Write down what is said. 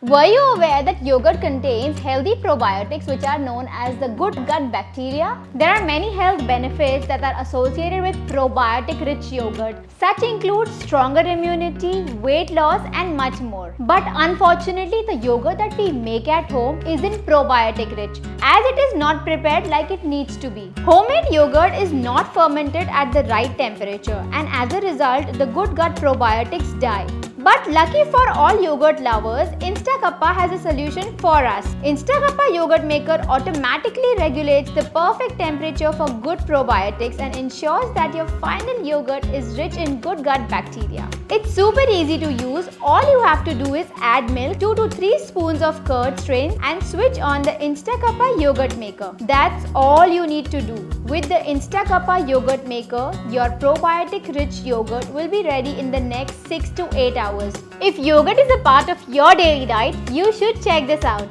Were you aware that yogurt contains healthy probiotics which are known as the good gut bacteria? There are many health benefits that are associated with probiotic-rich yogurt. Such include stronger immunity, weight loss and much more. But unfortunately, the yogurt that we make at home isn't probiotic-rich as it is not prepared like it needs to be. Homemade yogurt is not fermented at the right temperature and as a result, the good gut probiotics die. But lucky for all yogurt lovers, InstaCuppa has a solution for us. InstaCuppa Yogurt Maker automatically regulates the perfect temperature for good probiotics and ensures that your final yogurt is rich in good gut bacteria. It's super easy to use. All you have to do is add milk, 2 to 3 spoons of curd strained and switch on the InstaCuppa Yogurt Maker. That's all you need to do. With the InstaCuppa Yogurt Maker, your probiotic-rich yogurt will be ready in the next 6 to 8 hours. If yogurt is a part of your daily diet, you should check this out.